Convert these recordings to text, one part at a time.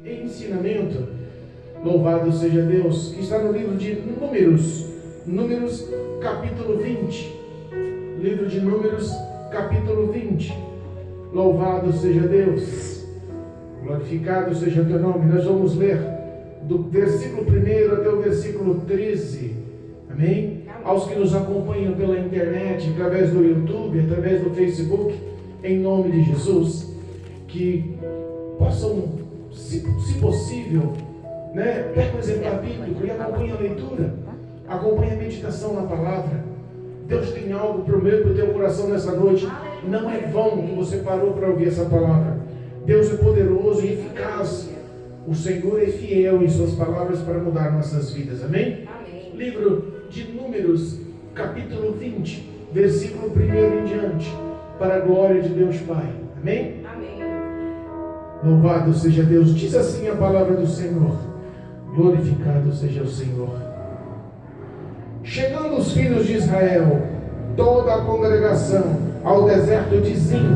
Ensinamento, louvado seja Deus, que está no livro de Números capítulo 20, livro de Números capítulo 20, louvado seja Deus, glorificado seja teu nome. Nós vamos ler do versículo 1 até o versículo 13, amém? Aos que nos acompanham pela internet, através do YouTube, através do Facebook, em nome de Jesus, que possam, se possível, pega um exemplar bíblico e acompanhe a leitura, acompanhe a meditação na palavra. Deus tem algo para o meu e para o teu coração nessa noite. Não é vão que você parou para ouvir essa palavra. Deus é poderoso e eficaz. O Senhor é fiel em suas palavras para mudar nossas vidas, amém? Amém. Livro de Números, capítulo 20, versículo 1 em diante, para a glória de Deus Pai, amém? Amém. Louvado seja Deus. Diz assim a palavra do Senhor: glorificado seja o Senhor. Chegando os filhos de Israel, toda a congregação, ao deserto de Zim,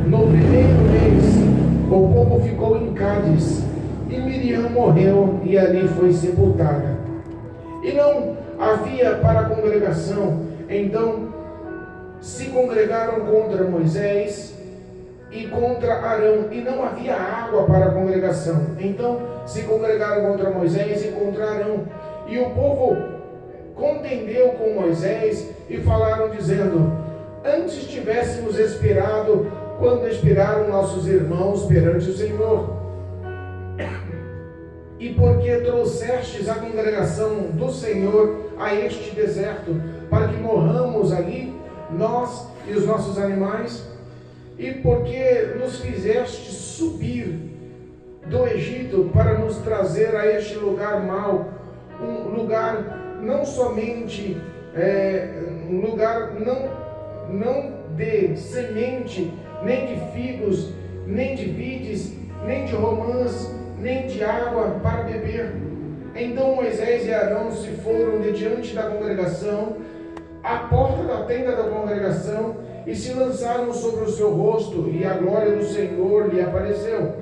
no primeiro mês, o povo ficou em Cádiz, e Miriam morreu e ali foi sepultada. E não havia para a congregação. Então se congregaram contra Moisés e contra Arão, e não havia água para a congregação. Então se congregaram contra Moisés e contra Arão, e o povo contendeu com Moisés e falaram dizendo: antes tivéssemos esperado quando esperaram nossos irmãos perante o Senhor. E porque trouxestes a congregação do Senhor a este deserto, para que morramos ali, nós e os nossos animais, e porque nos fizeste subir do Egito para nos trazer a este lugar mau, um lugar não somente um lugar não de semente, nem de figos, nem de vides, nem de romãs, nem de água para beber. Então Moisés e Arão se foram de diante da congregação, à porta da tenda da congregação, e se lançaram sobre o seu rosto, e a glória do Senhor lhe apareceu.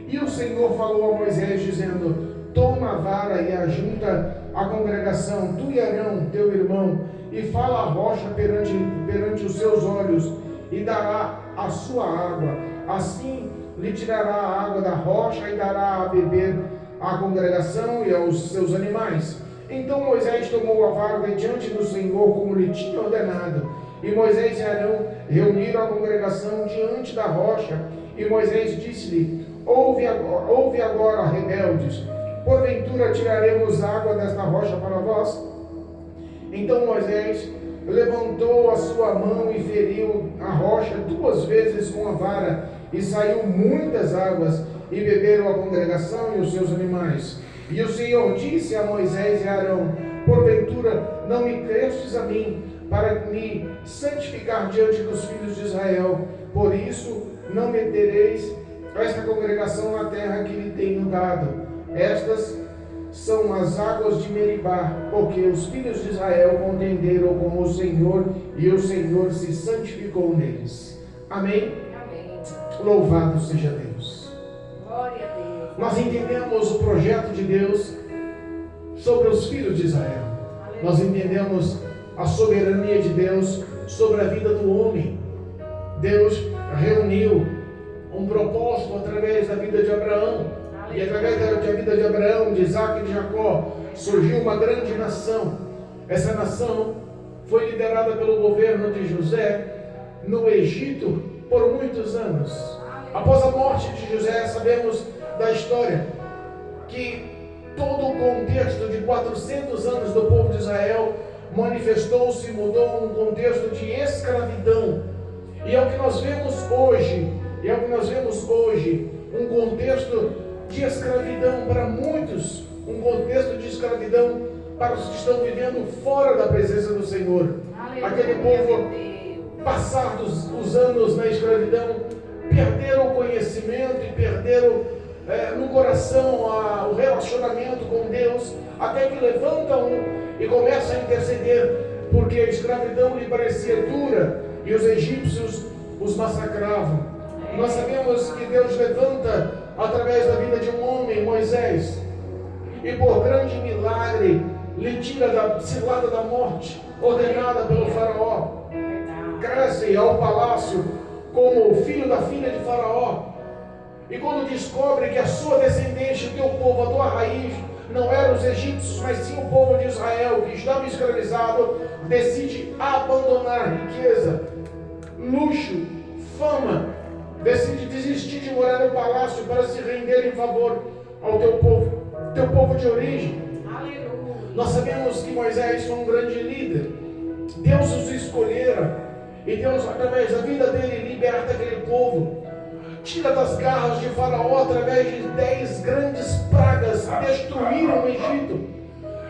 E o Senhor falou a Moisés, dizendo: toma a vara e ajunta a congregação, tu e Arão, teu irmão, e fala a rocha perante os seus olhos, e dará a sua água. Assim lhe tirará a água da rocha e dará a beber à congregação e aos seus animais. Então Moisés tomou a vara de diante do Senhor, como lhe tinha ordenado. E Moisés e Arão reuniram a congregação diante da rocha. E Moisés disse-lhe: ouve agora, rebeldes, porventura tiraremos água desta rocha para vós? Então Moisés levantou a sua mão e feriu a rocha 2 vezes com a vara, e saiu muitas águas, e beberam a congregação e os seus animais. E o Senhor disse a Moisés e a Arão: porventura não me crestes a mim, para me santificar diante dos filhos de Israel? Por isso não metereis esta congregação na terra que lhe tenho dado. Estas são as águas de Meribá, porque os filhos de Israel contenderam com o Senhor, e o Senhor se santificou neles. Amém? Amém. Louvado seja Deus. Glória a Deus. Nós entendemos o projeto de Deus sobre os filhos de Israel. Nós entendemos a soberania de Deus sobre a vida do homem. Deus reuniu um propósito através da vida de Abraão. E através da vida de Abraão, de Isaac e de Jacó, surgiu uma grande nação. Essa nação foi liderada pelo governo de José no Egito por muitos anos. Após a morte de José, sabemos da história que todo o contexto de 400 anos do povo de Israel manifestou-se e mudou num contexto de escravidão. E é o que nós vemos hoje, um contexto de escravidão para muitos, um contexto de escravidão para os que estão vivendo fora da presença do Senhor. Aquele povo, passados os anos na escravidão, perderam o conhecimento e perderam no coração o relacionamento com Deus, até que levantam e começam a interceder, porque a escravidão lhe parecia dura e os egípcios os massacravam. Nós sabemos que Deus levanta através da vida de um homem, Moisés, e por grande milagre lhe tira da cilada da morte, ordenada pelo faraó. Cresce ao palácio como filho da filha de faraó. E quando descobre que a sua descendência, o teu povo, a tua raiz, não eram os egípcios, mas sim o povo de Israel, que estava escravizado, decide abandonar riqueza, luxo, fama, decide desistir de morar no palácio para se render em favor ao teu povo de origem. Aleluia. Nós sabemos que Moisés foi um grande líder. Deus os escolhera e Deus, através da vida dele, liberta aquele povo. Tira das garras de Faraó através de 10 grandes pragas que destruíram o Egito.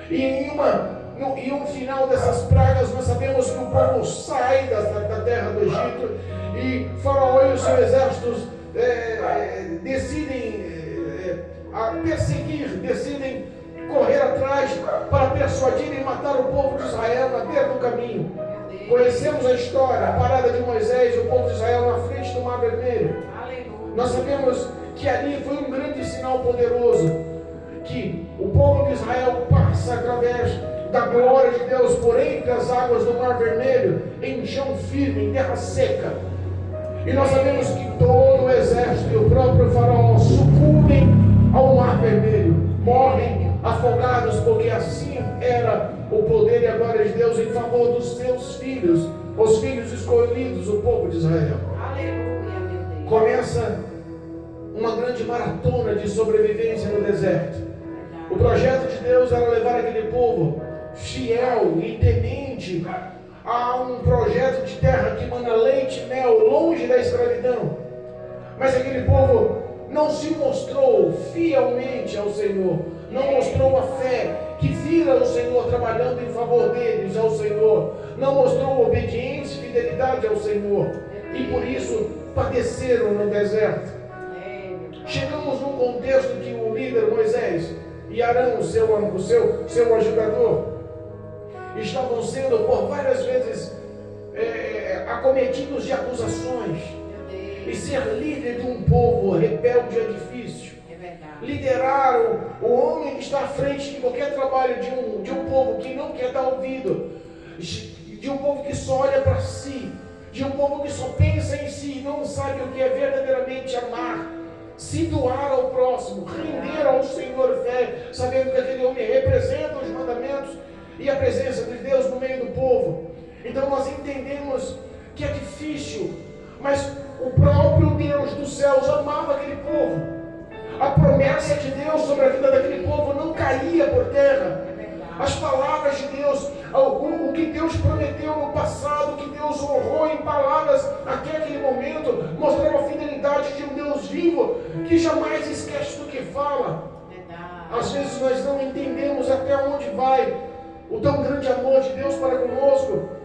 E um final dessas pragas, nós sabemos que o povo sai da terra do Egito e Faraó e os seus exércitos decidem perseguir, decidem correr atrás para persuadir e matar o povo de Israel na beira do caminho. Conhecemos a história, a parada de Moisés e o povo de Israel na frente do Mar Vermelho. Nós sabemos que ali foi um grande sinal poderoso, que o povo de Israel passa através da glória de Deus por entre as águas do Mar Vermelho, em chão firme, em terra seca. E nós sabemos que todo o exército e o próprio faraó sucumbem ao Mar Vermelho, morrem afogados, porque assim era o poder e a glória de Deus em favor dos seus filhos, os filhos escolhidos, o povo de Israel. Aleluia, meu Deus. Começa uma grande maratona de sobrevivência no deserto. O projeto de Deus era levar aquele povo fiel e temente a um projeto de terra que mana leite e mel, longe da escravidão. Mas aquele povo não se mostrou fielmente ao Senhor, não mostrou a fé que vira o Senhor trabalhando em favor deles ao Senhor, não mostrou obediência e fidelidade ao Senhor, e por isso padeceram no deserto. Chegamos num contexto que o líder Moisés e Arão, o seu ajudador, estavam sendo por várias vezes acometidos de acusações. E ser líder de um povo rebelde é difícil. Liderar o homem que está à frente de qualquer trabalho de um povo que não quer dar ouvido, de um povo que só olha para si, de um povo que só pensa em si e não sabe o que é verdadeiramente amar, se doar ao próximo, render ao Senhor fé, sabendo que aquele homem representa os mandamentos e a presença de Deus no meio do povo. Então nós entendemos que é difícil, mas o próprio Deus dos céus amava aquele povo. A promessa de Deus sobre a vida daquele povo não caía por terra. As palavras de Deus, o que Deus prometeu no passado, que Deus honrou em palavras até aquele momento, mostrava a fidelidade de um Deus vivo, que jamais esquece do que fala. Às vezes nós não entendemos até onde vai o tão grande amor de Deus para conosco.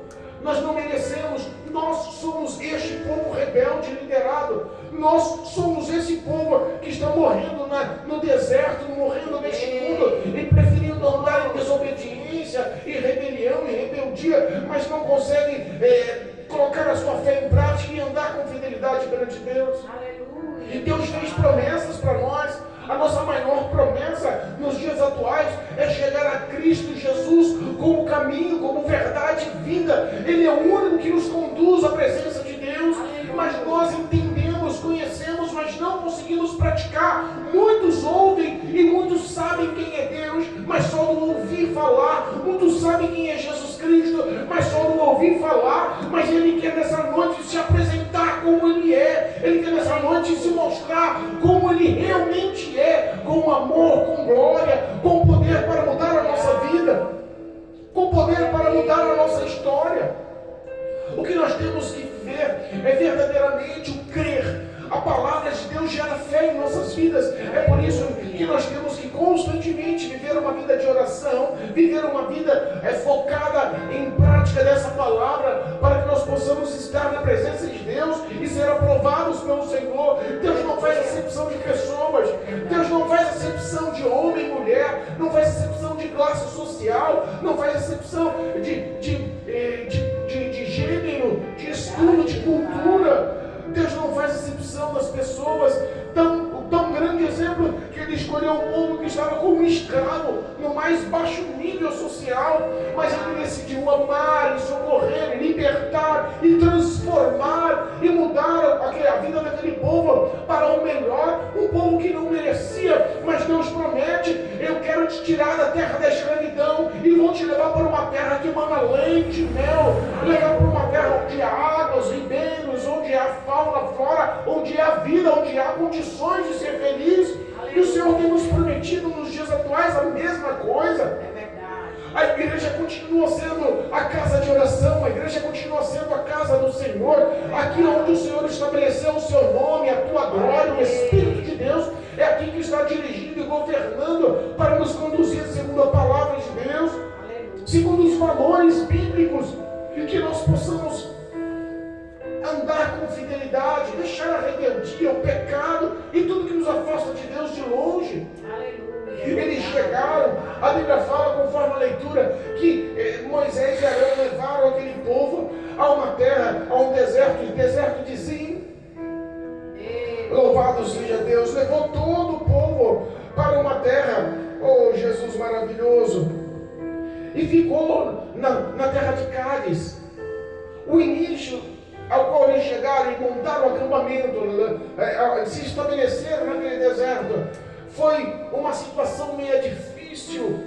Nós não merecemos, nós somos este povo rebelde liderado, nós somos esse povo que está morrendo no deserto, morrendo neste mundo e preferindo andar em desobediência e rebelião e rebeldia, mas não consegue colocar a sua fé em prática e andar com fidelidade perante Deus. Aleluia. E Deus fez promessas para nós. A nossa maior promessa nos dias atuais é chegar a Cristo Jesus como caminho, como verdade e vida. Ele é o único que nos conduz à presença de Deus. Mas nós entendemos, conhecemos, mas não conseguimos praticar. Muitos ouvem e muitos sabem quem é Deus, mas só no ouvir falar. Muitos sabem quem é Jesus Cristo, mas só no ouvir falar. Mas Ele quer nessa noite se apresentar como Ele é. Ele quer nessa noite se mostrar como Ele realmente é, com amor, com glória, com poder para mudar a nossa vida, com poder para mudar a nossa história. O que nós temos que viver é verdadeiramente o crer. A palavra de Deus gera fé em nossas vidas. É por isso que nós temos que constantemente viver uma vida de oração, viver uma vida focada em prática dessa palavra, para que nós possamos estar na presença de Deus e ser aprovados pelo Senhor. Deus não faz acepção de pessoas, Deus não faz acepção de homem e mulher, não faz acepção de classe social, não faz acepção de gênero, de estudo, de cultura. Deus não faz recepção das pessoas, tão grande exemplo que ele escolheu um povo que estava como um escravo, no mais baixo nível social, mas ele decidiu amar e socorrer, e libertar e transformar e mudar a vida daquele povo para o melhor, um povo que não merecia, mas Deus promete: eu quero te tirar da terra da escravidão e vou te levar para uma terra que mana leite e mel, levar para uma terra onde há águas, ribeiros, onde há fauna, flora, onde há vida, onde há condições de ser feliz. E o Senhor tem nos prometido nos dias atuais a mesma coisa. É verdade. A igreja continua sendo a casa de oração, a igreja continua sendo a casa do Senhor, aqui onde o Senhor estabeleceu o seu nome, a tua glória, o Espírito de Deus é aqui que está dirigindo e governando para nos conduzir segundo a palavra de Deus, segundo os valores bíblicos, e que nós possamos andar com fidelidade, deixar a rebeldia, o pecado e tudo que nos afasta de Deus de longe. Aleluia. Eles chegaram, a Bíblia fala, conforme a leitura, que Moisés e Arão levaram aquele povo a uma terra, a um deserto, o deserto de Zim. Louvado seja Deus, levou todo o povo para uma terra, oh Jesus maravilhoso, e ficou na terra de Cádiz. O início ao qual eles chegaram e montaram o acampamento, se estabeleceram naquele deserto, foi uma situação meio difícil,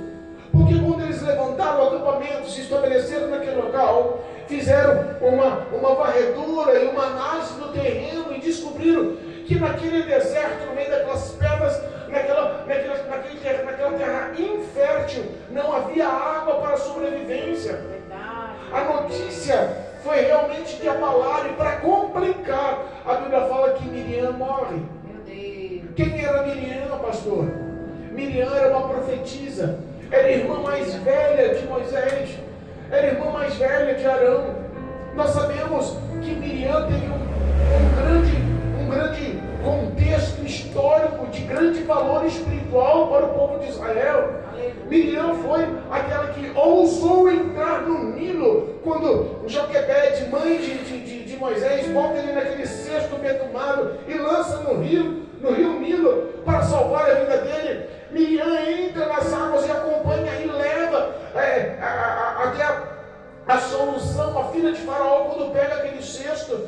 porque quando eles levantaram o acampamento, se estabeleceram naquele local, fizeram uma varredura e uma análise do terreno e descobriram que naquele deserto, no meio daquelas pedras, naquela terra infértil, não havia água para a sobrevivência. A notícia foi realmente de abalar, e para complicar, a Bíblia fala que Miriam morre. Meu Deus. Quem era Miriam, pastor? Miriam era uma profetisa, era a irmã mais velha de Moisés, era a irmã mais velha de Arão. Nós sabemos que Miriam teve um grande contexto histórico de grande valor espiritual para o povo de Israel. Miriam foi aquela que ousou entrar no Nilo, quando Joquebede, mãe de Moisés, bota ele naquele cesto betumado e lança no rio Nilo para salvar a vida dele. Miriam entra nas águas e acompanha e leva a solução, a filha de Faraó, quando pega aquele cesto.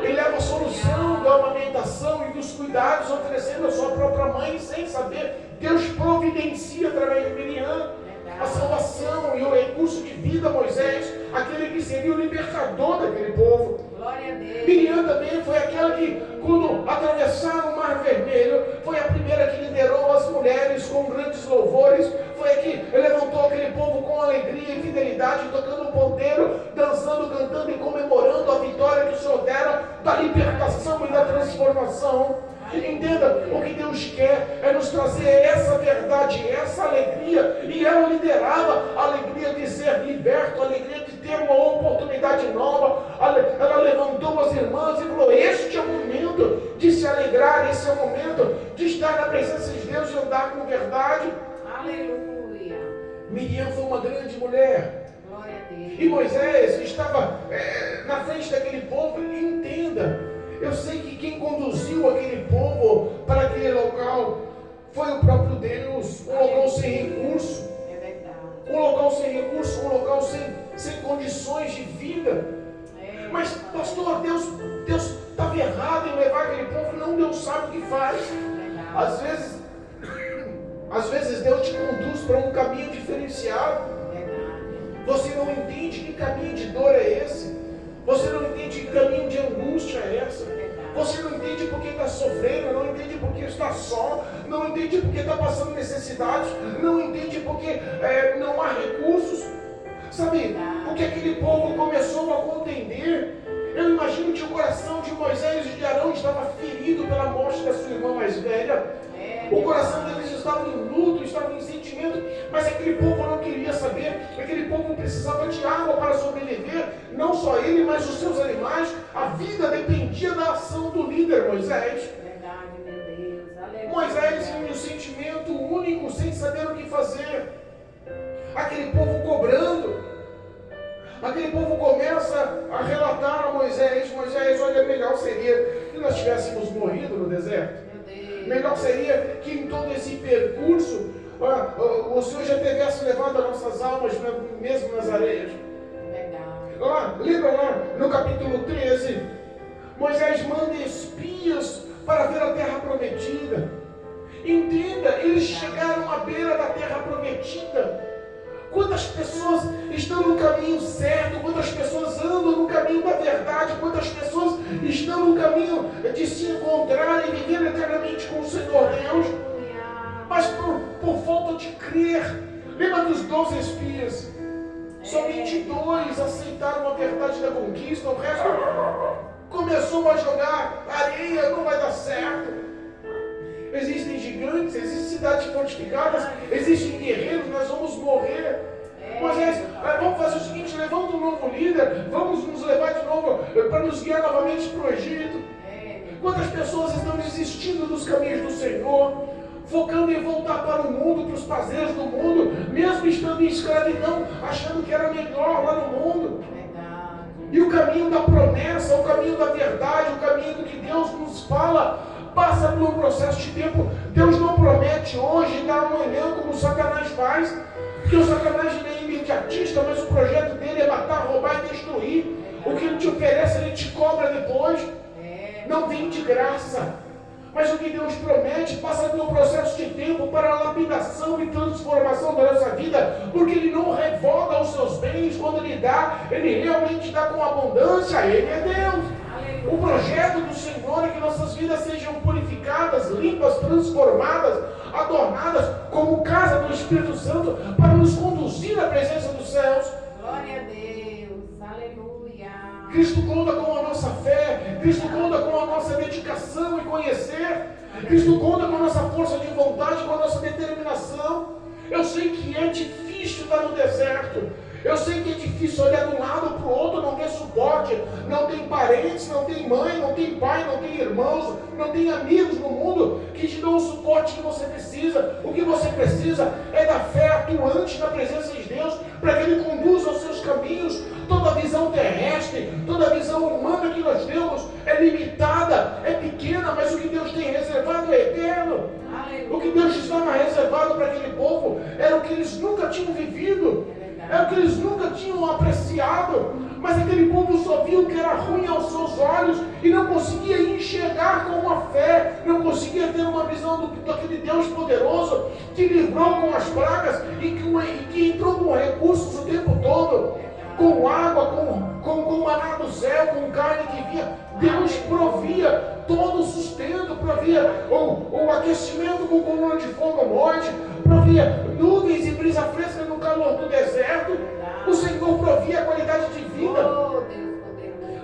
Ele leva a solução da amamentação e dos cuidados, oferecendo a sua própria mãe, sem saber. Deus providencia através de Miriam a salvação e o recurso de vida a Moisés, aquele que seria o libertador daquele povo. Glória a Deus. Miriam também foi aquela que, quando atravessaram o Mar Vermelho, foi a primeira que liderou as mulheres com grandes louvores, foi a que levantou aquele povo com alegria e fidelidade, tocando o ponteiro, dançando, cantando e comemorando a vitória que o Senhor dera da libertação e da transformação. Entenda, o que Deus quer é nos trazer essa verdade, essa alegria, e ela liderava a alegria de ser liberto, a alegria de ter uma oportunidade nova. Ela levantou as irmãs e falou: este é o momento de se alegrar, esse é o momento de estar na presença de Deus e andar com verdade. Aleluia. Miriam foi uma grande mulher. Glória a Deus. E Moisés estava na frente daquele povo. E entenda, eu sei que quem conduziu aquele povo para aquele local foi o próprio Deus. Um local sem recurso, É verdade. um local sem recurso, um local sem condições de vida. Mas, pastor, Deus estava errado em levar aquele povo. Não, Deus sabe o que faz. Às vezes Deus te conduz para um caminho diferenciado. Você não entende que caminho de dor é esse. Você não entende que caminho de angústia é essa. Você não entende porque está sofrendo, não entende porque está só, não entende porque está passando necessidades, não entende porque não há recursos. Sabe, porque aquele povo começou a contender. Eu imagino que o coração de Moisés e de Arão estava ferido pela morte da sua irmã mais velha. O coração deles estava em luto, estava em sentimento, mas aquele povo não queria saber. Aquele povo precisava de água para sobreviver, não só ele, mas os seus animais. A vida dependia da ação do líder Moisés. Verdade, meu Deus. Aleluia. Moisés em um sentimento único, sem saber o que fazer. Aquele povo cobrando. Aquele povo começa a relatar a Moisés: Moisés, olha, melhor seria que nós tivéssemos morrido no deserto. Meu Deus. Melhor seria que em todo esse percurso o Senhor já tivesse levado as nossas almas mesmo nas areias. Legal. Lembra lá no capítulo 13, Moisés manda espias para ver a terra prometida. Entenda, eles chegaram à beira da terra prometida. Quantas pessoas estão no caminho certo, quantas pessoas andam no caminho da verdade, quantas pessoas estão no caminho de se encontrar e viver eternamente com o Senhor Deus, mas por falta de crer. Lembra dos 12 espias? Somente 2 aceitaram a verdade da conquista, o resto começou a jogar areia, não vai dar certo. Existem gigantes, existem cidades fortificadas, existem guerreiros, nós vamos morrer. Moisés, vamos fazer o seguinte, levanta um novo líder, vamos nos levar de novo para nos guiar novamente para o Egito. Quantas pessoas estão desistindo dos caminhos do Senhor, focando em voltar para o mundo, para os prazeres do mundo, mesmo estando em escravidão, achando que era melhor lá no mundo. E o caminho da promessa, o caminho da verdade, o caminho do que Deus nos fala, passa por um processo de tempo. Deus não promete hoje dar amanhã como o Satanás faz, porque o Satanás ele é imediatista, mas o projeto dele é matar, roubar e destruir. O que ele te oferece, ele te cobra depois. Não vem de graça. Mas o que Deus promete passa por um processo de tempo para a lapidação e transformação da nossa vida, porque Ele não revoga os seus bens quando Ele dá, Ele realmente dá com abundância. Ele é Deus. O projeto do Senhor é que nossas vidas sejam purificadas, limpas, transformadas, adornadas como casa do Espírito Santo para nos conduzir à presença dos céus. Glória a Deus, aleluia. Cristo conta com a nossa fé, Cristo conta com a nossa dedicação em conhecer, Cristo conta com a nossa força de vontade, com a nossa determinação. Eu sei que é difícil estar no deserto, eu sei que é difícil olhar de um lado para o outro, não ter suporte, não tem parentes, não tem mãe, não tem pai, não tem irmãos, não tem amigos no mundo que te dão o suporte que você precisa. O que você precisa é da fé atuante na presença de Deus, para que Ele conduza os seus caminhos. Toda a visão terrestre, toda a visão humana que nós temos é limitada, é pequena, mas o que Deus tem reservado é eterno. O que Deus estava reservado para aquele povo era o que eles nunca tinham vivido, era o que eles nunca tinham apreciado, mas aquele povo só viu o que era ruim aos seus olhos e não conseguia enxergar com a fé, não conseguia ter uma visão daquele Deus poderoso que livrou com as pragas e que entrou com recursos o tempo todo, com água, com maná do céu, com carne que vinha. Deus provia todo o sustento, provia o aquecimento com coluna de fogo à noite, provia nuvens e brisa fresca no calor do deserto. O Senhor provia a qualidade de vida.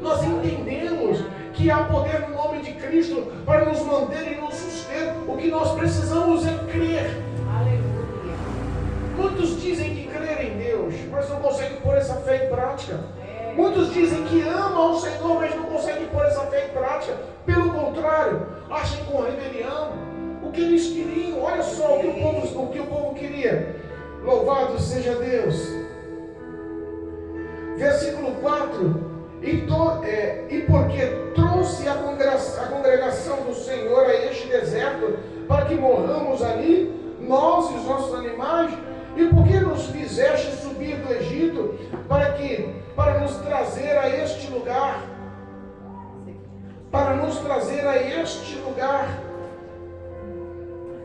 Nós entendemos que há poder no nome de Cristo para nos manter e nos suster. O que nós precisamos é crer. Aleluia. Muitos dizem que creem em Deus, mas não conseguem pôr essa fé em prática. Muitos dizem que amam o Senhor, mas não conseguem pôr essa fé em prática. Pelo contrário, acham com rebelião o que eles queriam. Olha só o que o povo queria. Louvado seja Deus. Versículo 4. E porque trouxe a congregação do Senhor a este deserto, para que morramos ali, nós e os nossos animais, e porque nos fizeste subir do Egito, para nos trazer a este lugar,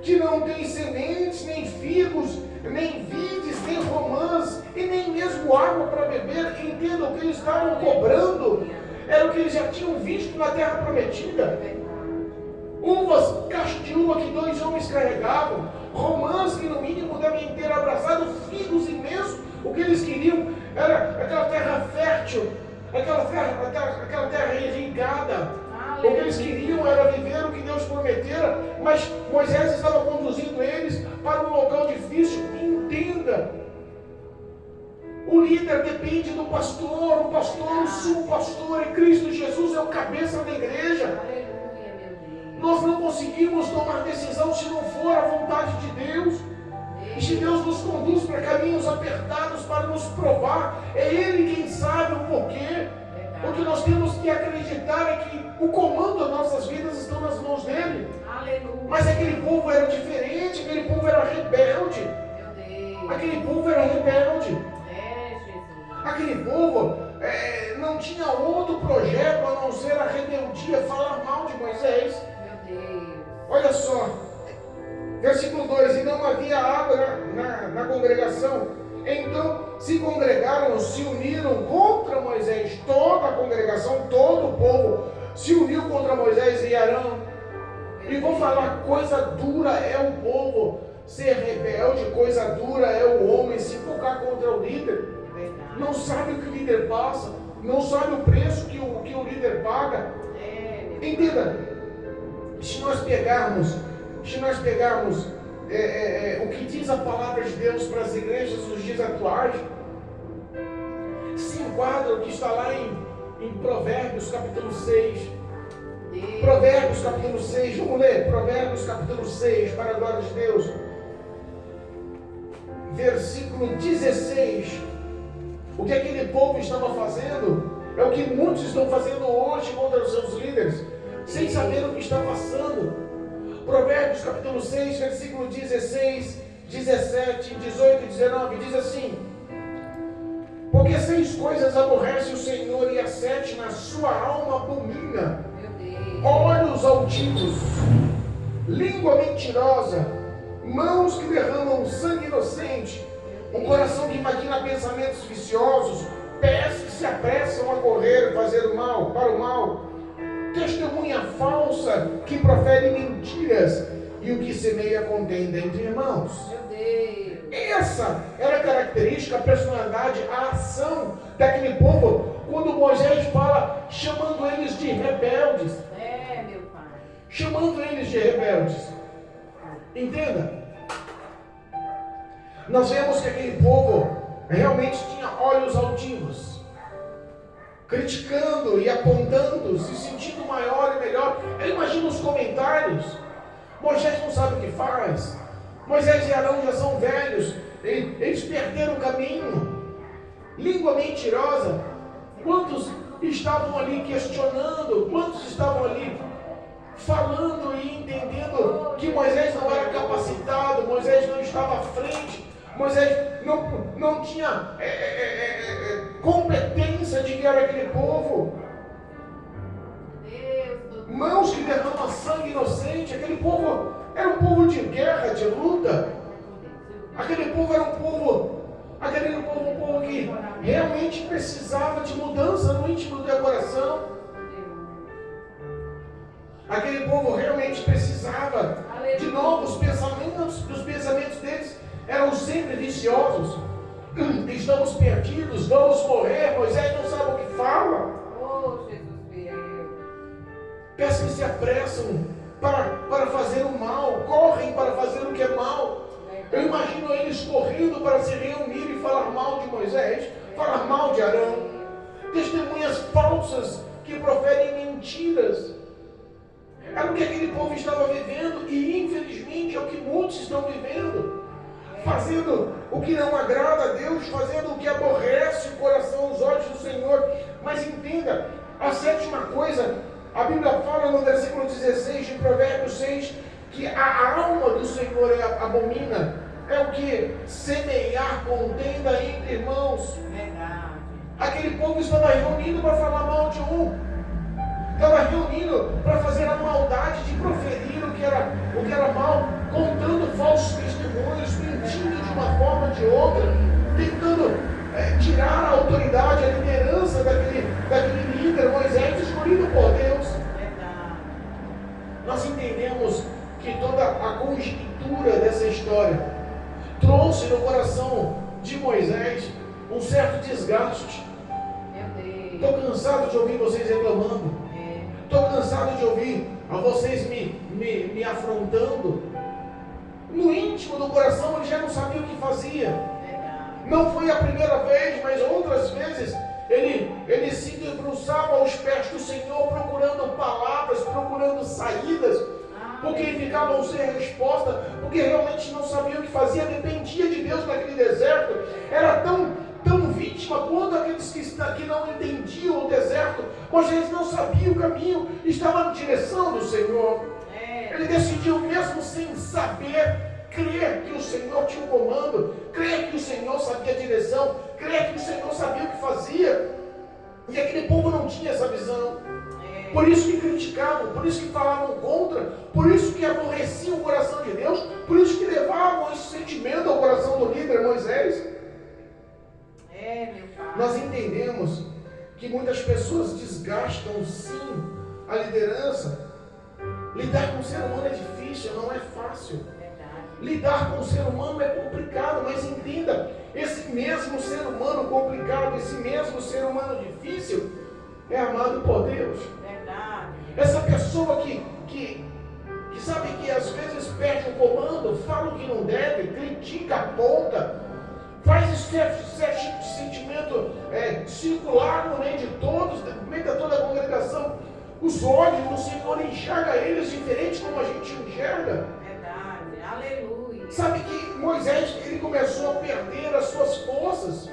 que não tem sementes, nem figos, nem vides, nem romãs, e nem mesmo água para beber. Entendam que eles estavam cobrando, era o que eles já tinham visto na terra prometida. Uvas, cacho de uva que 2 homens carregavam, romãs que no mínimo devem ter abraçado, figos imensos. O que eles queriam era aquela terra fértil, aquela terra irrigada. O que eles queriam era viver o que Deus prometera, mas Moisés estava conduzindo eles para um local difícil. Entenda, o líder depende do pastor, o pastor, o sumo pastor, e Cristo Jesus é o cabeça da igreja. Nós não conseguimos tomar decisão se não for a vontade de Deus. E se Deus nos conduz para caminhos apertados para nos provar, é Ele quem sabe o porquê. O que nós temos que acreditar é que o comando das nossas vidas estão nas mãos dele. Aleluia. Mas aquele povo era diferente, aquele povo era rebelde. Meu Deus. Aquele povo era rebelde. É, Jesus. Aquele povo não tinha outro projeto a não ser a rebeldia, falar mal de Moisés. Meu Deus. Olha só, versículo 2: e não havia água na congregação. Então se congregaram, se uniram contra Moisés. Toda a congregação, todo o povo se uniu contra Moisés e Arão. E vou falar, coisa dura é o povo ser rebelde, coisa dura é o homem se focar contra o líder. Verdade. Não sabe o que o líder passa, não sabe o preço que o líder paga. É, meu Entenda, se nós pegarmos o que diz a palavra de Deus para as igrejas nos dias atuais, se enquadra o que está lá em Provérbios capítulo 6. Deus. Provérbios capítulo 6, vamos ler, Provérbios capítulo 6, para a glória de Deus, versículo 16. O que aquele povo estava fazendo é o que muitos estão fazendo hoje contra os seus líderes, sem saber o que está passando. Provérbios capítulo 6, versículo 16, 17, 18 e 19, diz assim: porque 6 coisas aborrece o Senhor, e a 7 na sua alma abomina: Meu Deus. olhos altivos, língua mentirosa, mãos que derramam sangue inocente, um coração que imagina pensamentos viciosos, pés que se apressam a correr, fazer o mal, para o mal, testemunha falsa que profere mentiras, e o que semeia contenda entre irmãos. Meu Deus. Essa era a característica, a personalidade, a ação daquele povo, quando Moisés fala, chamando eles de rebeldes. É, meu Pai. Chamando eles de rebeldes. Entenda. Nós vemos que aquele povo realmente tinha olhos altivos, criticando e apontando, se sentindo maior e melhor. Eu imagino os comentários. Moisés não sabe o que faz. Moisés e Arão já são velhos, eles perderam o caminho. Língua mentirosa. Quantos estavam ali questionando? Quantos estavam ali falando e entendendo que Moisés não era capacitado, Moisés não estava à frente, Moisés não tinha competência de guiar aquele povo? Deus. Mãos que derramam sangue inocente. Aquele povo era um povo de guerra, de luta. Aquele povo era um povo que realmente precisava de mudança no íntimo do coração. Aquele povo realmente precisava de novos pensamentos. Os pensamentos deles eram sempre viciosos. Estamos perdidos, vamos morrer. Moisés não sabe o que fala. Oh, Jesus meu. Peço que se apressam para fazer o mal, correm para fazer o que é mal. Eu imagino eles correndo para se reunir e falar mal de Moisés, falar mal de Arão. Testemunhas falsas que proferem mentiras. Era o que aquele povo estava vivendo, e infelizmente é o que muitos estão vivendo. Fazendo o que não agrada a Deus, fazendo o que aborrece o coração, os olhos do Senhor. Mas entenda, a 7ª coisa, a Bíblia fala no versículo 16 de Provérbios 6, que a alma do Senhor abomina. É o que? Semear contenda entre irmãos. Verdade. Aquele povo estava reunido para falar mal de um. Estava reunido para fazer a maldade de proferir o que era mal, contando falsos testemunhos, mentindo de uma forma ou de outra, tentando tirar a autoridade, a liderança daquele líder, Moisés, escolhido por Deus. Verdade. Nós entendemos que toda a conjectura dessa história trouxe no coração de Moisés um certo desgaste. Meu Deus. Estou cansado de ouvir vocês reclamando. Estou cansado de ouvir a vocês me afrontando. No íntimo do coração ele já não sabia o que fazia. Não foi a primeira vez, mas outras vezes ele se debruçava aos pés do Senhor, procurando palavras, procurando saídas, porque ficavam sem resposta, porque realmente não sabia o que fazia, dependia de Deus naquele deserto. Era tão vítima quanto aqueles que não entendiam decidiu o deserto. Moisés não sabia o caminho, estava na direção do Senhor. Ele decidiu mesmo sem saber, crer que o Senhor tinha um comando, crer que o Senhor sabia a direção, crer que o Senhor sabia o que fazia. E aquele povo não tinha essa visão. Por isso que criticavam, por isso que falavam contra, por isso que aborreciam o coração de Deus, por isso que levavam esse sentimento ao coração do líder Moisés. Meu pai. Nós entendemos que muitas pessoas desgastam sim a liderança. Lidar com o ser humano é difícil, não é fácil. Lidar com o ser humano é complicado, mas entenda, esse mesmo ser humano complicado, esse mesmo ser humano difícil, é amado por Deus. Essa pessoa que sabe que às vezes perde o comando, fala o que não deve, critica, aponta, faz esse sentimento circular no meio de todos, no meio de toda a congregação. Os olhos do Senhor enxerga eles diferente como a gente enxerga. Aleluia. Sabe que Moisés, ele começou a perder as suas forças.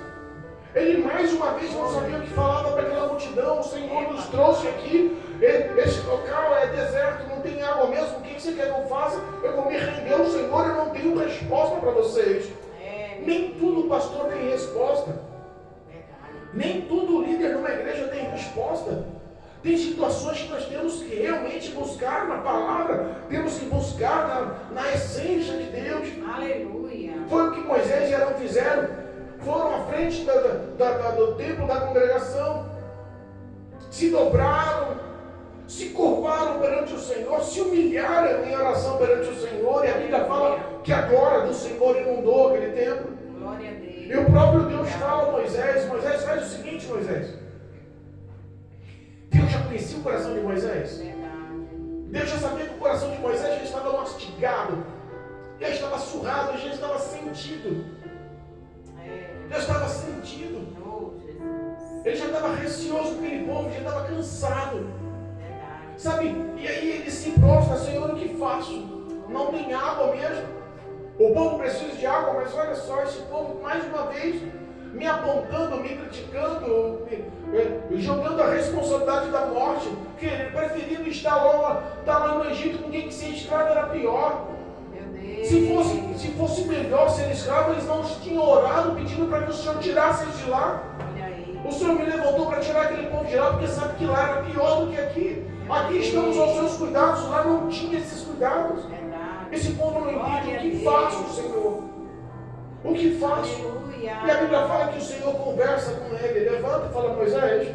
Ele mais uma vez não sabia o que falava para aquela multidão. O Senhor nos trouxe aqui. Esse local é deserto, não tem água mesmo. O que você quer que eu faça? Eu vou me render ao Senhor, eu não tenho resposta para vocês. Nem tudo pastor tem resposta. Nem tudo líder numa igreja tem resposta. Tem situações que nós temos que realmente buscar na palavra, temos que buscar na essência de Deus. Aleluia. Foi o que Moisés e Arão fizeram. Foram à frente do templo da congregação, se dobraram, se curvaram perante o Senhor, se humilharam em oração perante o Senhor. E a Bíblia fala que a glória do Senhor inundou aquele templo. Glória a Deus. E o próprio Deus fala a Moisés: Moisés, faz o seguinte, Moisés. Deus já conhecia o coração de Moisés. Deus já sabia que o coração de Moisés já estava mastigado, já estava surrado, já estava sentido. Já estava sentido. Ele já estava receoso com aquele povo, já estava cansado. Sabe? E aí ele se prostra: Senhor, o que faço? Não tem água mesmo. O povo precisa de água, mas olha só, esse povo mais uma vez me apontando, me criticando, jogando a responsabilidade da morte, preferindo estar lá no Egito com quem que ser escravo era pior. Se fosse melhor ser escravo, eles não tinham orado pedindo para que o Senhor tirasse eles de lá. O Senhor me levantou para tirar aquele povo de lá, porque sabe que lá era pior do que aqui. Aqui estamos aos seus cuidados, lá não tinha esses cuidados. Esse povo não entende. O que faço, Senhor? O que faço? E a Bíblia fala que o Senhor conversa com ele. Levanta e fala: Moisés,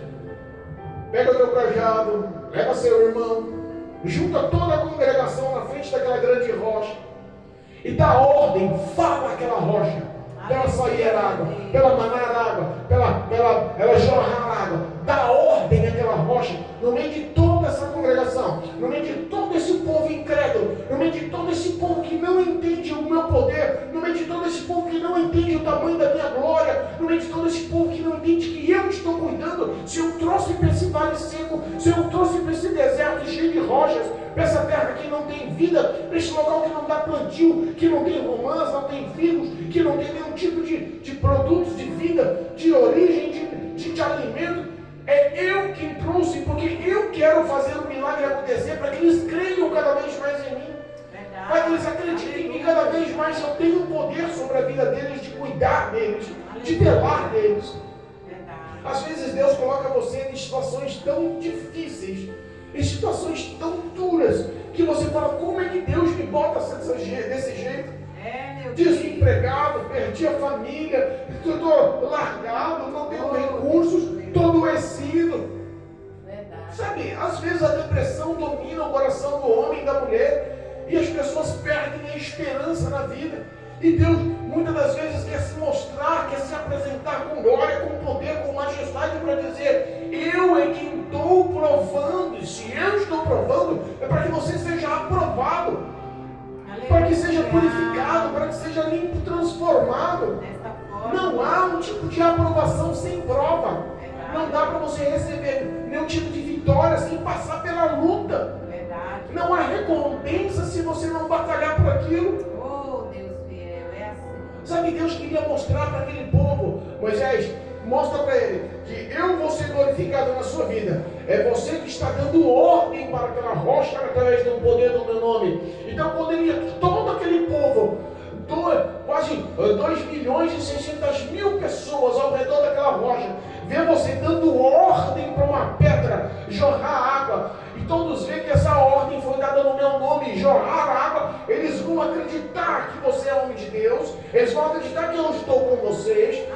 pega o teu cajado, leva seu irmão, junta toda a congregação na frente daquela grande rocha e dá ordem, fala aquela rocha, para ela sair água, para ela manar água, para ela jorrar água. Dá ordem àquela rocha, no meio de toda essa congregação, no meio de todo esse povo incrédulo, no meio de todo esse povo que não entende o meu poder, no meio de todo esse povo que não entende o tamanho da minha glória, no meio de todo esse povo que não entende que eu estou cuidando. Se eu trouxe para esse vale seco, se eu trouxe para esse deserto cheio de rochas, para essa terra que não tem vida, para esse local que não dá plantio, que não tem romãs, não tem figos, que não tem nenhum tipo de produtos de vida, de origem, de alimento, é eu quem trouxe, porque eu quero fazer o milagre acontecer, para que eles creiam cada vez mais em mim, para que eles acreditem que cada vez mais eu tenho poder sobre a vida deles, de cuidar deles, de velar deles. Às vezes Deus coloca você em situações tão difíceis, em situações tão duras, que você fala: como é que Deus me bota desse jeito? Desempregado, perdi a família, estou largado, não tenho recursos, estou adoecido. Sabe, às vezes a depressão domina o coração do homem e da mulher, e as pessoas perdem a esperança na vida. E Deus muitas das vezes quer se mostrar, quer se apresentar com glória, com poder, com majestade, para dizer: eu é quem estou provando. E se eu estou provando, é para que você seja aprovado, para que seja purificado, para que seja limpo, transformado. Não há um tipo de aprovação sem prova. Não dá para você receber nenhum tipo de vitória sem passar pela luta. Não há recompensa se você não batalhar por aquilo. Sabe, Deus queria mostrar para aquele povo: Moisés, mostra para ele que eu vou ser glorificado na sua vida. É você que está dando ordem para aquela rocha através do poder do meu nome. Então, quando ele, todo aquele povo, quase 2.600.000 pessoas ao redor daquela rocha, vê você dando ordem para uma pedra jorrar água, e todos veem que essa ordem foi dada no meu nome, jorrar água, eles vão acreditar que você é homem de Deus, eles vão acreditar que eu estou com você,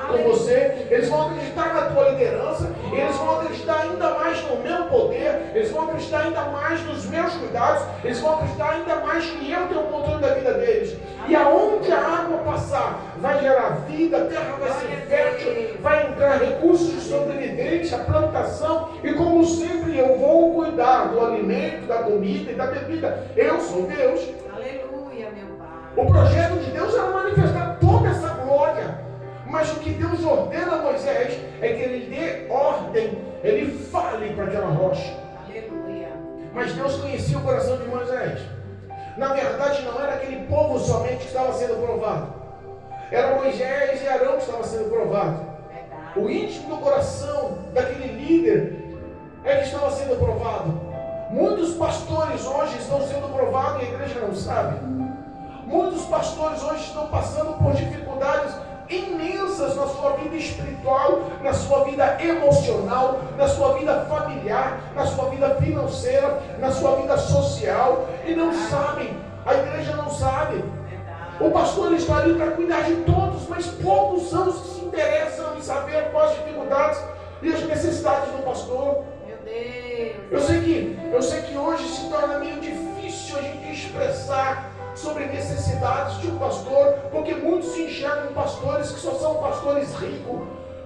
eles vão acreditar na tua liderança, eles vão acreditar ainda mais no meu poder, eles vão acreditar ainda mais nos meus cuidados, eles vão acreditar ainda mais que eu tenho o controle da vida deles. E aonde a água passar, vai gerar vida, a terra vai ser fértil, vai entrar recursos de sobrevivência, a plantação, e como sempre eu vou cuidar do alimento, da comida e da bebida. Eu sou Deus. Aleluia, meu Pai. O projeto de Deus era manifestar toda essa glória. Mas o que Deus ordena a Moisés é que ele dê ordem, ele fale para aquela rocha. Aleluia. Mas Deus conhecia o coração de Moisés. Na verdade, não era aquele povo somente que estava sendo provado. Era Moisés e Arão que estavam sendo provados. Verdade. O íntimo do coração daquele líder é que estava sendo provado. Muitos pastores hoje estão sendo provados e a igreja não sabe. Muitos pastores hoje estão passando por dificuldades imensas na sua vida espiritual, na sua vida emocional, na sua vida familiar, na sua vida financeira, na sua vida social, e não sabem, a igreja não sabe. O pastor está ali para cuidar de todos, mas poucos são os que se interessam em saber quais as dificuldades e as necessidades do pastor. Meu Deus. Eu sei que hoje se torna meio difícil a gente expressar sobre necessidades de um pastor, porque muitos se enxergam pastores que só são pastores ricos,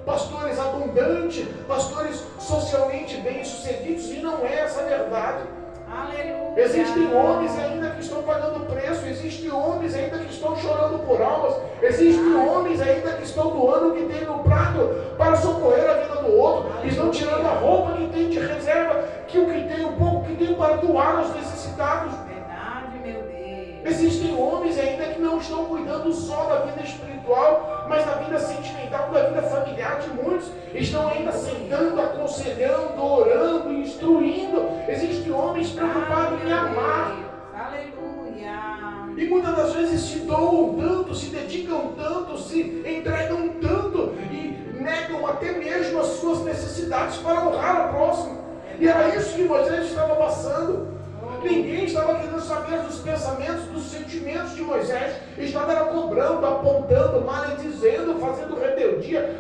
pastores abundantes, pastores socialmente bem-sucedidos, e não é essa a verdade. Aleluia. Existem homens ainda que estão pagando preço, existem homens ainda que estão chorando por almas, existem homens ainda que estão doando o que tem no prato para socorrer a vida do outro, estão tirando a roupa que tem de reserva, que o que tem, o pouco que tem para doar aos necessitados. Verdade, meu Deus. Existem homens ainda que não estão cuidando só da vida espiritual, mas da vida sentimental, da vida familiar de muitos. Estão ainda sentando, aconselhando, orando, instruindo. Existem homens preocupados em amar. Aleluia. E muitas das vezes se doam tanto, se dedicam tanto, se entregam tanto e negam até mesmo as suas necessidades para honrar o próximo. E era isso que Moisés estava passando. Ninguém estava querendo saber dos pensamentos, dos sentimentos de Moisés. Estava era cobrando, apontando, maledizendo, fazendo rebeldia,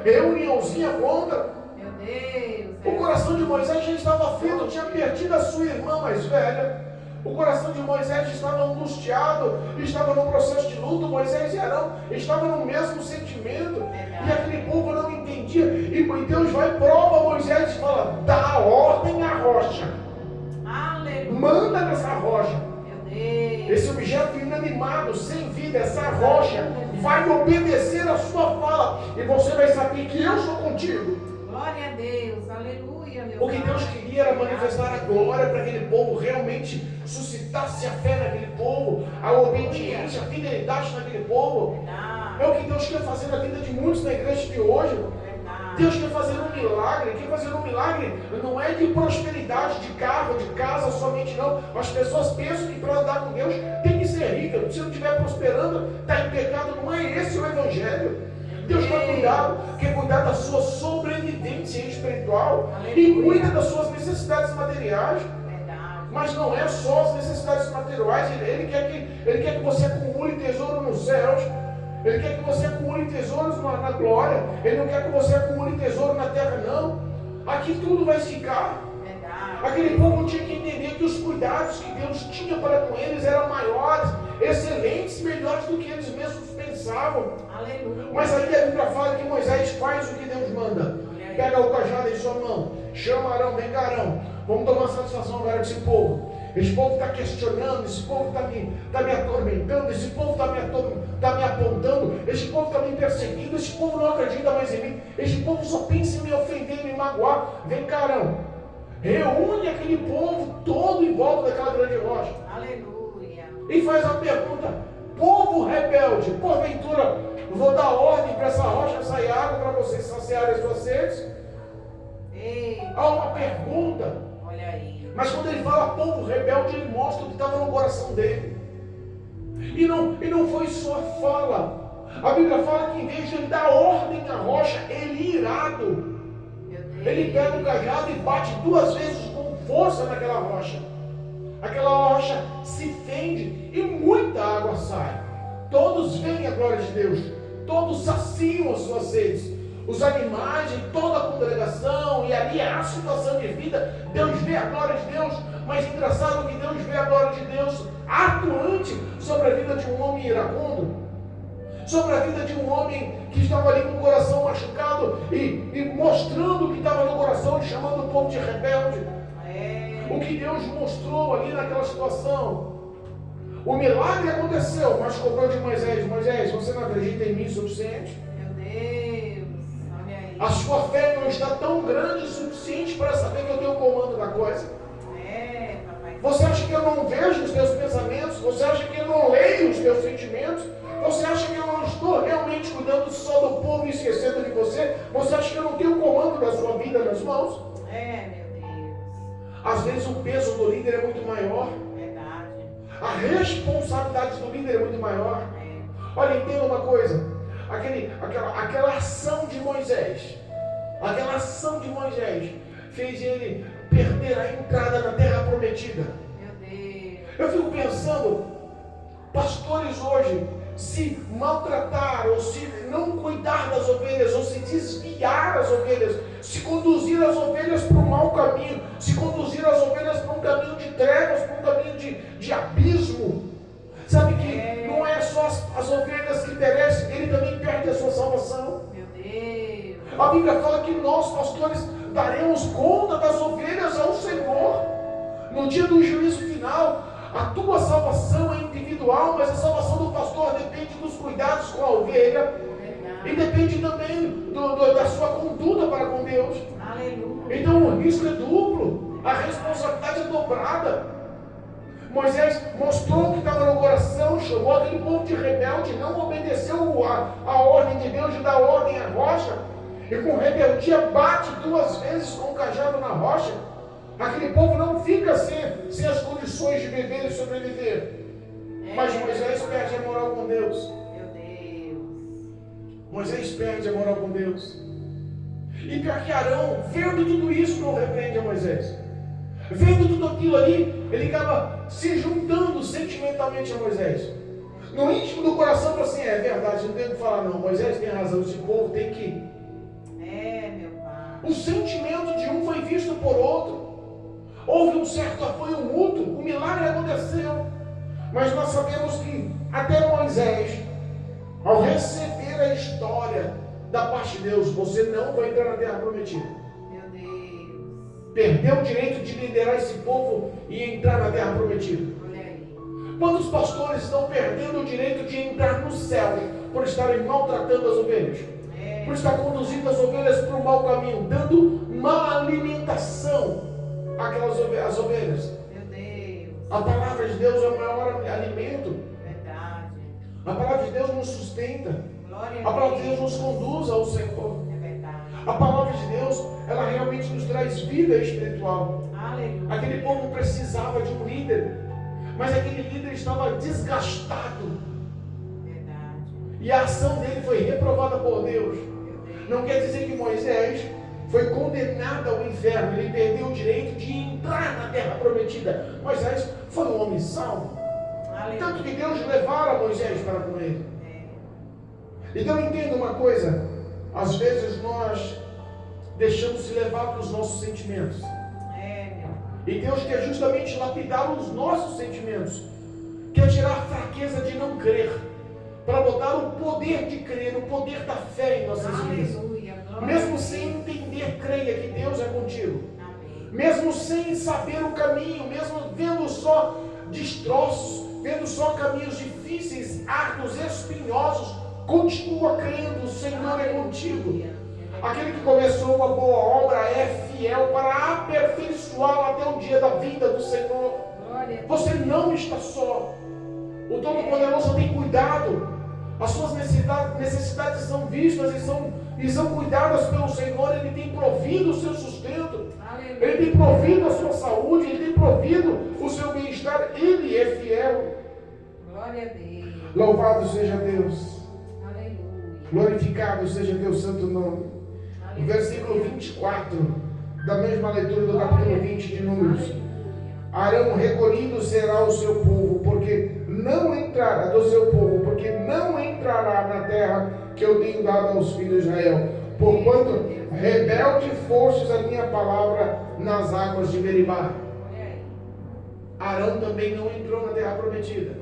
reuniãozinha contra. Meu Deus. O coração de Moisés já estava aflito, tinha perdido a sua irmã mais velha. O coração de Moisés estava angustiado, estava num processo de luto. Moisés e Arão estavam no mesmo sentimento, e aquele povo não entendia. E Deus vai e prova Moisés e fala: dá ordem à rocha. Aleluia. Manda nessa rocha. Meu Deus. Esse objeto inanimado, sem vida, essa rocha, vai obedecer a sua fala. E você vai saber que eu sou contigo. Glória a Deus. Aleluia, meu O que Deus queria era manifestar a glória para aquele povo, realmente suscitasse a fé naquele povo, a obediência, a fidelidade naquele povo. É o que Deus quer fazer na vida de muitos na igreja de hoje. Deus quer fazer um milagre. Quer fazer um milagre não é de prosperidade, de carro, de casa somente, não. As pessoas pensam que para andar com Deus tem que ser rica. Se não estiver prosperando, está em pecado. Não é esse o evangelho. Deus quer cuidar da sua sobrevivência espiritual e cuida das suas necessidades materiais. Mas não é só as necessidades materiais. Ele quer que você acumule tesouro nos céus. Ele quer que você acumule tesouros na glória. Ele não quer que você acumule tesouro na terra, não. Aqui tudo vai ficar. Aquele povo tinha que entender que os cuidados que Deus tinha para com eles eram maiores, excelentes, melhores do que eles mesmos pensavam. Aleluia. Mas aí a Bíblia fala que Moisés faz o que Deus manda. Pega o cajado em sua mão, chama Arão, vem cá, Arão. Vamos tomar satisfação agora desse povo. Esse povo está questionando, esse povo está me atormentando, esse povo está me apontando, esse povo está me perseguindo, esse povo não acredita mais em mim, esse povo só pensa em me ofender, em me magoar. Vem cá, Arão. Reúne aquele povo todo em volta daquela grande rocha. Aleluia. E faz a pergunta: povo rebelde, porventura, vou dar ordem para essa rocha sair água para vocês saciarem as suas sedes? Há uma pergunta. Olha aí. Mas quando ele fala povo rebelde, ele mostra o que estava no coração dele. E não foi só a fala. A Bíblia fala que em vez de ele dar ordem à rocha, ele irado. Ele pega o cajado e bate 2 vezes com força naquela rocha. Aquela rocha se fende e muita água sai. Todos veem a glória de Deus. Todos saciam as suas sedes. Os animais e toda a congregação, e ali há a situação de vida. Deus vê a glória de Deus. Mas é engraçado que Deus vê a glória de Deus atuante sobre a vida de um homem iracundo, sobre a vida de um homem que estava ali com o coração machucado e mostrando o que estava no coração e chamando o povo de rebelde. O que Deus mostrou ali naquela situação. O milagre aconteceu, mas cobrou de Moisés: Moisés, você não acredita em mim o suficiente? Meu Deus, olha aí. A sua fé não está tão grande o suficiente para saber que eu tenho o comando da coisa? Papai. Você acha que eu não vejo os teus pensamentos? Você acha que eu não leio os teus sentimentos? Você acha que eu não estou realmente cuidando só do povo e esquecendo de você? Você acha que eu não tenho o comando da sua vida nas mãos? Meu Deus. Às vezes o peso do líder é muito maior. Verdade. A responsabilidade do líder é muito maior. Olha, entenda uma coisa. Aquela ação de Moisés, fez ele perder a entrada na terra prometida. Meu Deus. Eu fico pensando, pastores hoje, se maltratar, ou se não cuidar das ovelhas, ou se desviar as ovelhas, se conduzir as ovelhas para um mau caminho, se conduzir as ovelhas para um caminho de trevas, para um caminho de abismo. Sabe que não é só as ovelhas que perecem, ele também perde a sua salvação. Meu Deus. A Bíblia fala que nós, pastores, daremos conta das ovelhas ao Senhor no dia do juízo final. A tua salvação é individual, mas a salvação do pastor depende dos cuidados com a ovelha. E depende também da sua conduta para com Deus. Aleluia. Então o risco é duplo, a responsabilidade é dobrada. Moisés mostrou o que estava no coração, chamou aquele povo de rebelde, não obedeceu a ordem de Deus de dar ordem à rocha, e com rebeldia bate 2 vezes com o cajado na rocha. Aquele povo não fica sem as condições de viver e sobreviver. Mas Moisés perde a moral com Deus. Meu Deus. Moisés perde a moral com Deus. E pior que Arão, vendo tudo isso, não repreende a Moisés. Vendo tudo aquilo ali, ele acaba se juntando sentimentalmente a Moisés. No íntimo do coração, fala assim: é verdade, não tem o que falar não. Moisés tem razão, esse povo tem que ir. Meu pai. O sentimento de um foi visto por outro. Houve um certo apoio mútuo, o milagre aconteceu. Mas nós sabemos que até Moisés, ao receber a história da parte de Deus, você não vai entrar na terra prometida. Meu Deus. Perdeu o direito de liderar esse povo e entrar na terra prometida. Olha aí. Quantos pastores estão perdendo o direito de entrar no céu por estarem maltratando as ovelhas? Por estar conduzindo as ovelhas para o mau caminho, dando má alimentação às ovelhas. Meu Deus. A palavra de Deus é o maior alimento. Verdade. A palavra de Deus nos sustenta. Glória A palavra de Deus nos conduz ao Senhor. É verdade. A palavra de Deus, ela realmente nos traz vida espiritual. Aleluia. Aquele povo precisava de um líder, mas aquele líder estava desgastado. Verdade. E a ação dele foi reprovada por Deus. Não quer dizer que Moisés foi condenado ao inferno, ele perdeu o direito de entrar na terra prometida. Moisés foi um homem salvo. Tanto que Deus levara Moisés para com ele. Então entenda uma coisa: às vezes nós deixamos se levar pelos nossos sentimentos. E Deus quer justamente lapidar os nossos sentimentos, quer tirar a fraqueza de não crer, para botar o poder de crer, o poder da fé em nossas vidas. Mesmo sem entender, creia que Deus é contigo. Mesmo sem saber o caminho, mesmo vendo só destroços, vendo só caminhos difíceis, árduos, espinhosos, continua crendo, o Senhor é contigo. Aquele que começou uma boa obra é fiel para aperfeiçoá-la até o dia da vinda do Senhor. Você não está só. O Todo-Poderoso tem cuidado. As suas necessidades são vistas e são cuidadas pelo Senhor. Ele tem provido o seu sustento. Aleluia. Ele tem provido a sua saúde. Ele tem provido o seu bem-estar. Ele é fiel. Glória a Deus. Louvado seja Deus. Aleluia. Glorificado seja Deus santo nome. O versículo 24 da mesma leitura do capítulo 20 de Números. Arão recolhido será o seu povo, porque não entrará do seu povo, porque não entrará na terra que eu tenho dado aos filhos de Israel, porquanto rebelde fostes a minha palavra nas águas de Meribá. Arão também não entrou na terra prometida.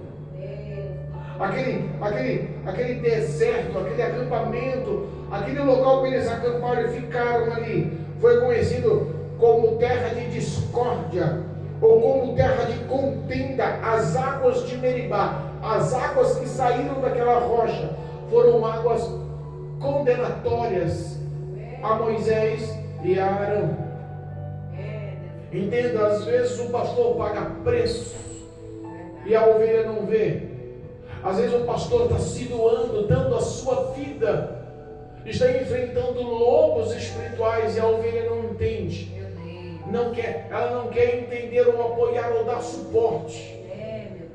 Aquele deserto, aquele acampamento, aquele local que eles acamparam e ficaram ali, foi conhecido como terra de discórdia, ou como terra de contenda. As águas de Meribá, as águas que saíram daquela rocha, foram águas condenatórias a Moisés e a Arão. Entenda, às vezes o pastor paga preço e a ovelha não vê. Às vezes o pastor está se doando, dando a sua vida, está enfrentando lobos espirituais e a ovelha não entende. Ela não quer entender ou apoiar ou dar suporte.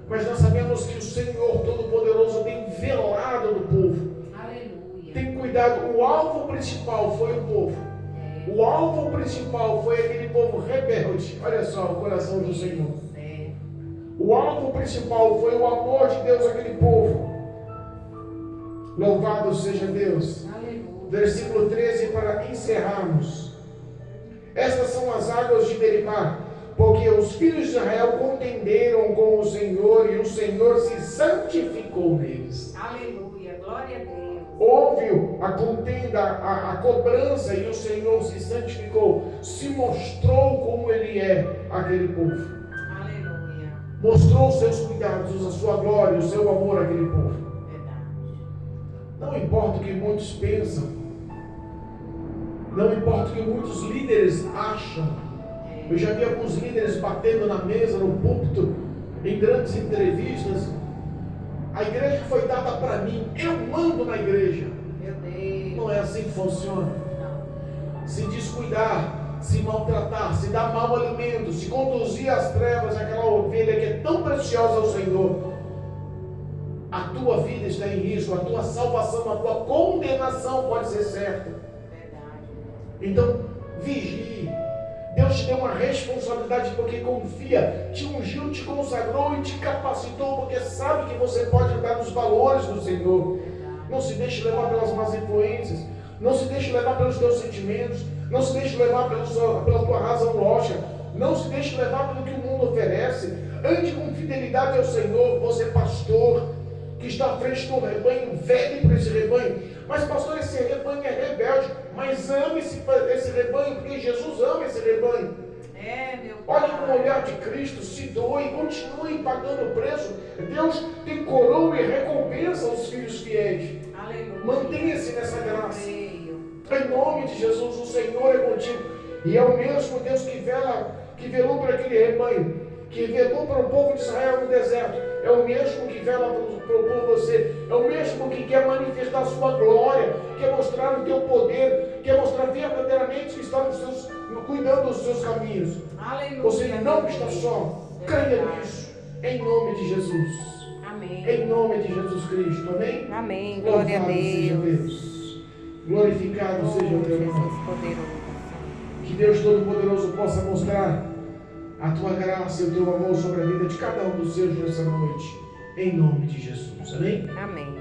Mas nós sabemos que o Senhor Todo-Poderoso tem velado do povo. Aleluia. Tem cuidado. O alvo principal foi o povo. O alvo principal foi aquele povo rebelde. Olha só o coração do Senhor. O alvo principal foi o amor de Deus àquele povo. Louvado seja Deus. Aleluia. Versículo 13 para encerrarmos. Estas são as águas de Meribá, porque os filhos de Israel contenderam com o Senhor e o Senhor se santificou neles. Aleluia. Glória a Deus. Houve a contenda, a cobrança, e o Senhor se santificou, se mostrou como Ele é aquele povo. Aleluia. Mostrou os seus cuidados, a sua glória, o seu amor àquele povo. Verdade. Não importa o que muitos pensam, não importa o que muitos líderes acham. Eu já vi alguns líderes batendo na mesa, no púlpito, em grandes entrevistas. A igreja foi dada para mim, eu mando na igreja. Meu Deus. Não é assim que funciona. Não. Se descuidar, se maltratar, se dar mau alimento, se conduzir às trevas aquela ovelha que é tão preciosa ao Senhor, a tua vida está em risco, a tua salvação, a tua condenação pode ser certa. Verdade. Então, vigie. Deus te deu uma responsabilidade porque confia, te ungiu, te consagrou e te capacitou porque sabe que você pode andar nos valores do Senhor. Não se deixe levar pelas más influências, não se deixe levar pelos teus sentimentos, não se deixe levar pela tua razão lógica, não se deixe levar pelo que o mundo oferece. Ande com fidelidade ao Senhor. Você, pastor, que está à frente do rebanho, vele para esse rebanho. Mas pastor, esse rebanho é rebelde. Mas ame esse rebanho, porque Jesus ama esse rebanho. Meu Olhe Pai. com o olhar de Cristo, se doe, continue pagando o preço. Deus tem coroa e recompensa aos filhos fiéis. Aleluia. Mantenha-se nessa graça. Creio. Em nome de Jesus, o Senhor é contigo. E é o mesmo Deus que velou por aquele rebanho, que velou para o povo de Israel no deserto. É o mesmo que vela por você. É o mesmo que quer manifestar a sua glória, quer mostrar o teu poder, quer mostrar verdadeiramente que está cuidando dos seus caminhos. Aleluia. Você não está só. Creia nisso. Em nome de Jesus. Amém. Em nome de Jesus Cristo. Amém? Amém. Glória a Louvado seja Deus. Deus. Glorificado seja o teu nome. Jesus poderoso. Que Deus Todo-Poderoso possa mostrar a tua graça e o teu amor sobre a vida de cada um dos seus nessa noite. Em nome de Jesus. Amém? Amém.